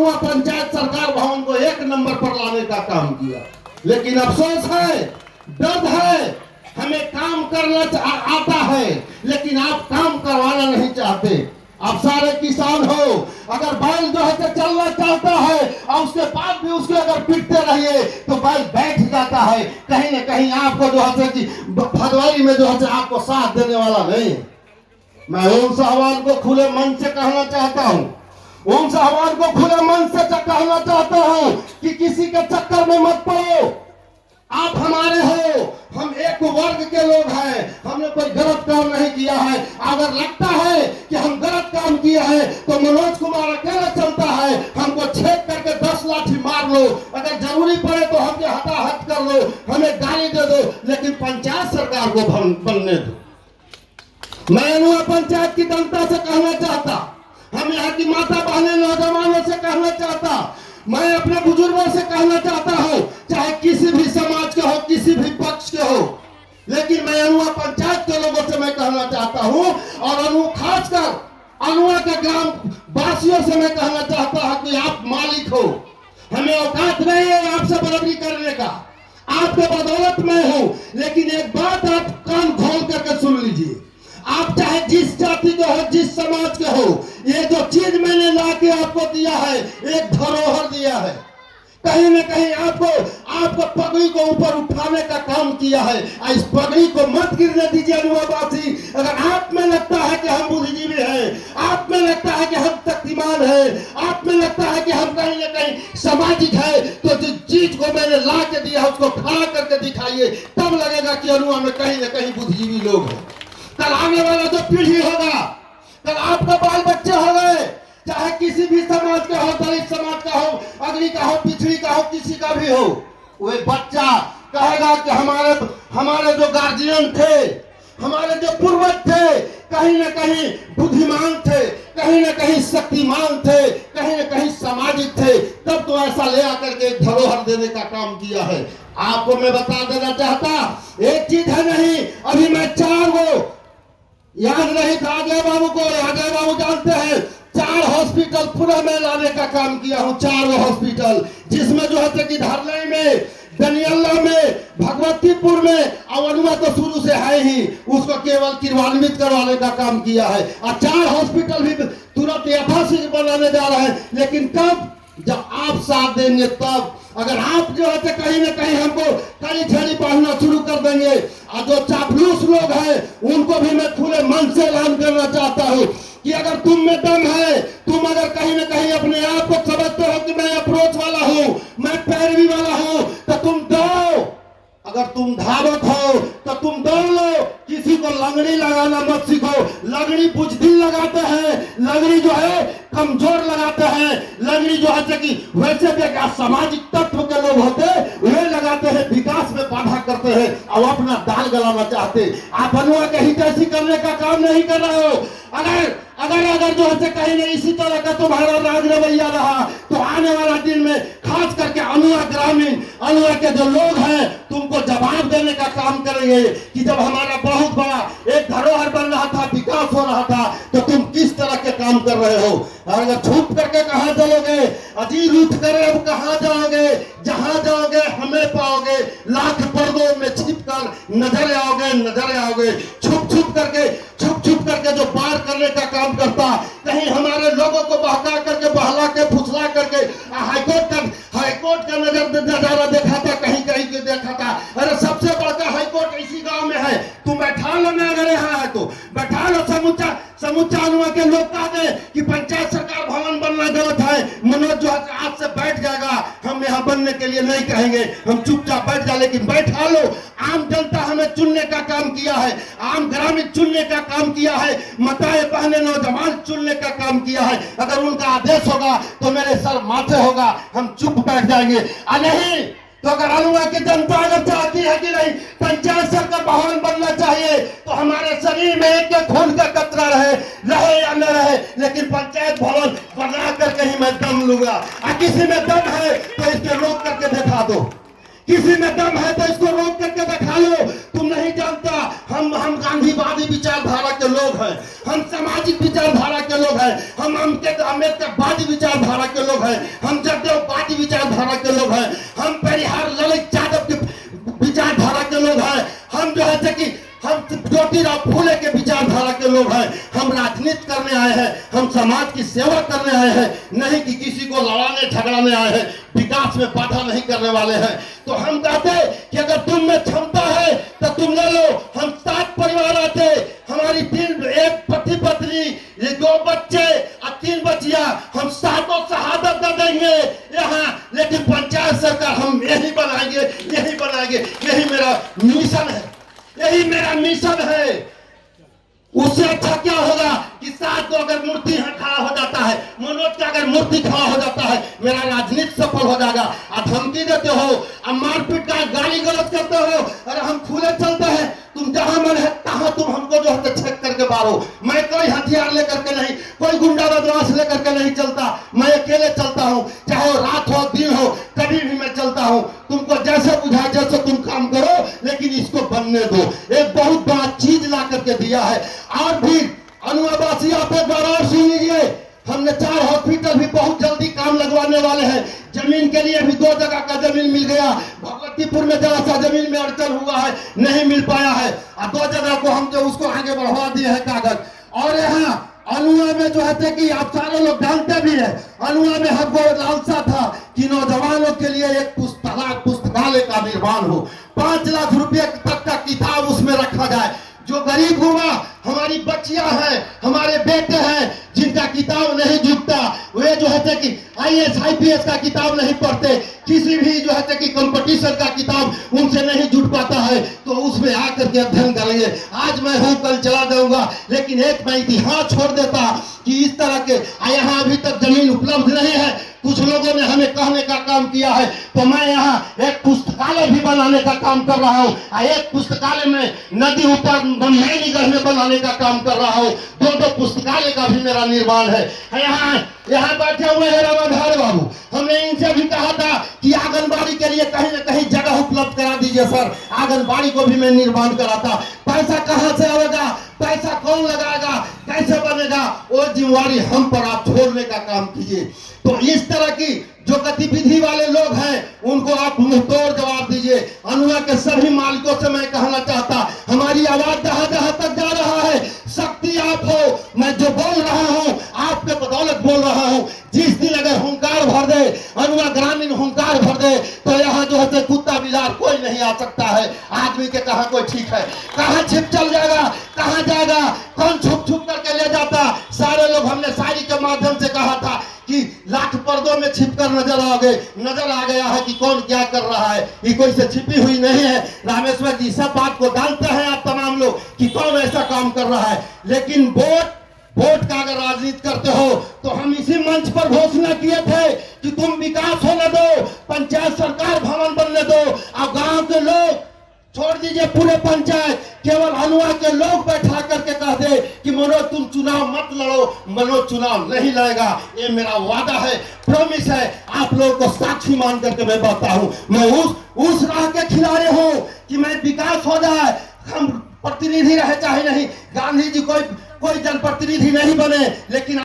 अरुआ पंचायत सरकार भवन को एक नंबर पर लाने का काम किया। लेकिन अफसोस है, दर्द है, हमें काम करना आता है लेकिन आप काम करवाना नहीं चाहते। आप सारे किसान हो, अगर बैल जो है चलना चाहता है और उसके बाद भी उसके अगर पीटते रहिए तो बैल बैठ जाता है। कहीं ना कहीं आपको जो है कि भदवाई में जो है आपको साथ देने वाला नहीं है। मैं ओम साहवान को खुले मन से कहना चाहता हूँ, ओम साहवान को खुले मन से कहना चाहता हूँ कि किसी के चक्कर में मत पड़ो। आप हमारे हो, हम एक वर्ग के लोग हैं, हमने कोई गलत काम नहीं किया है। अगर लगता है कि हम गलत काम किया है तो मनोज कुमार अकेला चलता है, हमको छेद करके 10 लाठी मार लो, अगर जरूरी पड़े तो हमके हटाहट कर लो, हमें गाली दे दो, लेकिन पंचायत सरकार को बनने दो। मैं अरुआ पंचायत की जनता से कहना चाहता, हम यहाँ की माता बहने नौजवानों से कहना चाहता, मैं अपने बुजुर्गों से कहना चाहता हूँ, चाहे किसी भी समाज के हो, किसी भी पक्ष के हो, लेकिन मैं अरुआ पंचायत के लोगों से मैं कहना चाहता हूँ और खासकर अरुआ के ग्राम वासियों से मैं कहना चाहता हूँ कि आप मालिक हो, हमें औकात नहीं है आपसे बराबरी करने का, आपके बदौलत मैं हूँ। लेकिन एक बात आप कान खोल करके सुन लीजिए, आप चाहे जिस जाति के हो, जिस समाज के हो, ये जो चीज मैंने ला के आपको दिया है एक धरोहर दिया है। कहीं न कहीं आपको पगड़ी को ऊपर उठाने का काम किया है। इस पगड़ी को मत गिरने दीजिए अरुआवासी। अगर आप में लगता है कि हम बुद्धिजीवी हैं, आप में लगता है कि हम शक्तिमान हैं, आप में लगता है कि हम कहीं न कहीं सामाजिक है, तो जिस चीज को मैंने ला के दिया उसको खड़ा करके दिखाइए, तब लगेगा कि अरुआ में कहीं न कहीं बुद्धिजीवी लोग हैं। कल आने वाला जो पीढ़ी होगा, कल आपका बाल बच्चे हो गए, चाहे किसी भी समाज का हो, दलित समाज का हो, अग्नि का हो, पिछड़ी का हो, किसी का भी हो, वह बच्चा कहेगा कि हमारे जो गार्जियन थे, हमारे जो पूर्वज थे, कहीं न कहीं बुद्धिमान थे, कहीं न कहीं शक्तिमान थे, कहीं न कहीं सामाजिक थे, तब तो ऐसा ले आकर के एक धरोहर देने का काम किया है। आपको मैं बता देना चाहता, एक चीज है नहीं, अभी मैं 4 को याद नहीं था, अजय बाबू को, अजय बाबू जानते हैं, 4 हॉस्पिटल पूरा में लाने का काम किया हूँ। 4 हॉस्पिटल, जिसमें जो है कि धरलाई में, दनियाला में, भगवतीपुर में, और अरुआ तो शुरू से है ही, उसको केवल क्रियान्वित करवाने का काम किया है। और 4 हॉस्पिटल भी तुरंत यथाशीघ्र बनाने जा रहे हैं। लेकिन कब? जब आप साथ देंगे तब। अगर आप जो है कहीं न कहीं हमको कड़ी छड़ी पढ़ना शुरू कर देंगे, और जो चापलूस लोग हैं उनको भी मैं खुले मन से ऐलान करना चाहता हूँ कि अगर तुम में दम है, तुम अगर कहीं न कहीं अपने आप को समझते हो कि मैं अप्रोच वाला हूँ, मैं पैरवी वाला हूँ, तो तुम दो। अगर तुम धावक हो तो तुम दौड़ लो। किसी को लगड़ी लगाना मत सीखो। लगड़ी बुजदिल लगाते हैं, लगड़ी जो है कमजोर लगाते हैं, लगड़ी जो है कि वैसे भी सामाजिक तत्व के लोग होते वे लगाते हैं, विकास में बाधा करते हैं और अपना दाल गलाना चाहते। आप अरुआ के हितैषी करने का काम नहीं कर रहे हो। अगर जो है कहीं नहीं इसी तरह का तुम्हारा राज रवैया रहा तो आने वाला दिन में खास करके अरुआ ग्रामीण, अरुआ के जो लोग हैं तुमको जवाब देने का काम करेंगे कि जब हमारा बहुत बड़ा एक धरोहर बन रहा था, विकास हो रहा था, तो तुम किस तरह के काम कर रहे हो। अगर छुप करके कहाँ चलोगे, अजीब उठ कर अब कहाँ जाओगे, जहां जाओगे हमें पाओगे, लाख पर्दों में छिप कर नजर आओगे। छुप छुप करके जो पार करने का काम करता, कहीं हमारे लोगों को बहका करके, बहला के, फुसला करके हाईकोर्ट का नजारा देखा था, कहीं के देखा था। अरे सबसे बड़का हाईकोर्ट इसी गांव में है, तुम बैठा लो ना, अगर यहाँ है तो बैठा लो। समूचा अरुआ के लोग कहते कि पंचायत सरकार भवन बनना गलत है। मनोज जो आज से बैठ जाएगा, हम यहाँ बनने के लिए नहीं कहेंगे, हम चुपचाप बैठ जाए, लेकिन बैठा लो। आम जनता हमें चुनने का काम किया है, आम ग्रामीण चुनने का काम किया है, माताएं बहने नौजवान चुनने का काम किया है। अगर उनका आदेश होगा तो मेरे सर माथे होगा, हम चुप बैठ जाएंगे। नहीं तो अगर अरुआ की जनता अगर चाहती है कि नहीं पंचायत सरकार भवन बनना चाहिए, तो हमारे शरीर में एक खून का कतरा रहे या न रहे, लेकिन पंचायत भवन बना करके ही मैं दम लूंगा। और किसी में दम है तो इसके रोक करके दिखा दो। किसी में दम है तो इसको रोक करके दिखा लो। तुम नहीं जानता, हम गांधीवादी विचारधारा के लोग हैं, हम सामाजिक विचारधारा के लोग हैं, हम अम्बेडकरवादी विचारधारा के लोग हैं, हम जदयूवादी विचारधारा के लोग हैं, हम परिहार ललित यादव के विचारधारा के लोग हैं, हम जो है कि हम ज्योतिराव फूले के विचारधारा के लोग हैं। हम राजनीति करने आए हैं, हम समाज की सेवा करने आए हैं, नहीं कि किसी को लड़ाने झगड़ाने आए हैं, विकास में बाधा नहीं करने वाले हैं। तो हम कहते कि अगर तुम में क्षमता है तो तुम ले लो। हम 7 परिवार आते, हमारी 1 पति पत्नी, ये 2 बच्चे और 3 बच्चियां, हम 7 शहादत दे देंगे यहाँ, लेकिन पंचायत सरकार हम यही बनाएंगे, यही बनाएंगे। यही मेरा मिशन है, यही मेरा मिशन है। उससे अच्छा क्या होगा कि 7 को अगर मूर्ति यहाँ खड़ा हो जाता है, मनोज का अगर मूर्ति खड़ा हो जाता है, मेरा राजनीति सफल हो जाएगा। आप धमकी देते हो, अब मारपीट का गाली गलौज करते हो, अरे हम खुले चलते हैं, तुम जहां मन है तहां तुम हमको जो है चेक करके मारो। मैं कोई हथियार लेकर के नहीं, कोई गुंडा बदमाश लेकर के नहीं चलता, मैं अकेले चलता हूं, चाहे रात हो दिन हो, कभी भी मैं चलता हूं। तुमको जैसे बुझाए जैसे तुम काम करो, लेकिन इसको बनने दो। एक बहुत बड़ा चीज ला करके दिया है। और भी अनुवासी आप एक बार और सुन लीजिए, हमने 4 हॉस्पिटल भी बहुत जल्दी काम लगवाने वाले हैं। जमीन के लिए भी 2 जगह का जमीन मिल गया। भगवतीपुर में जरा सा जमीन में अड़चन हुआ है, नहीं मिल पाया है, और 2 जगह को हम जो उसको आगे बढ़वा दिए हैं कागज। और यहाँ अनुआ में जो है कि आप सारे लोग जानते भी है, अनुआ में हमको लालसा था कि नौजवानों के लिए एक पुस्तकालय का निर्माण हो, 5 लाख रुपए तक का किताब उसमें रखा जाए। जो गरीब हुआ, हमारी बच्चियां हैं, हमारे बेटे हैं जिनका किताब नहीं जुटता, वे जो है कि IAS IPS का किताब नहीं पढ़ते, किसी भी जो है कि कंपटीशन का किताब उनसे नहीं जुट पाता है, तो उसमें आकर के अध्ययन करेंगे। आज मैं हूं, कल चला जाऊंगा, लेकिन एक मैं इतिहास छोड़ देता कि इस तरह के यहाँ अभी तक जमीन उपलब्ध नहीं है। कुछ लोगों ने हमें कहने का काम किया है, तो मैं यहाँ एक पुस्तकालय भी बनाने का काम कर रहा हूँ। एक पुस्तकालय में नदी ऊपर मैनीगढ़ में बनाने का काम कर रहा हूँ। 2 पुस्तकालय का भी मेरा निर्माण है। यहाँ बैठे हुए हैं रामाधार बाबू, हमने इनसे भी कहा था कि आंगनबाड़ी के लिए कहीं न कहीं जगह उपलब्ध करा दीजिए सर। आंगनबाड़ी को भी मैं निर्माण कराता। पैसा कहाँ से आएगा, पैसा कौन लगाएगा, कैसे बनेगा, वो जिम्मेवारी हम पर आप छोड़ने का काम कीजिए। तो इस तरह की जो गतिविधि वाले लोग हैं, उनको आप मुंहतोड़ जवाब दीजिए। अनुआ के सभी मालिकों से मैं कहना चाहता, हमारी आवाज जहां जहां तक जा रहा है, शक्ति आप हो। मैं जो बोल रहा हूं, आपके बदौलत बोल रहा हूं। जिस दिन अगर हुंकार भर दे, अनुआ ग्रामीण हुंकार भर दे, तो यहाँ जो है कुत्ता बिलार कोई नहीं आ सकता है। आदमी के कहा कोई ठीक है, कहाँ छिप चल जाएगा, कहाँ जाएगा, कौन छुप छुप करके ले जाता। सारे लोग, हमने शायरी के माध्यम से कहा था कि लाख पर्दों में छिपकर नजर आ गया है कि कौन क्या कर रहा है। ये कोई से छिपी हुई नहीं है। रामेश्वर जी सब बात को जानते हैं आप तमाम लोग कि कौन ऐसा काम कर रहा है। लेकिन वोट का अगर राजनीति करते हो, तो हम इसी मंच पर घोषणा किए थे कि तुम विकास होने दो, पंचायत सरकार भवन बनने दो, और गांव के लोग छोड़ दीजिए, पूरे पंचायत केवल अनुआ के लोग बैठा करके कह दे कि मनोज तुम चुनाव मत लड़ो, मनोज चुनाव नहीं लड़ेगा। ये मेरा वादा है, प्रॉमिस है। आप लोगों को साक्षी मान करके मैं बताता हूँ, मैं उस राह के खिलाड़ी हूँ कि मैं विकास हो जाए। हम प्रतिनिधि रहे चाहे नहीं, गांधी जी कोई जनप्रतिनिधि नहीं बने, लेकिन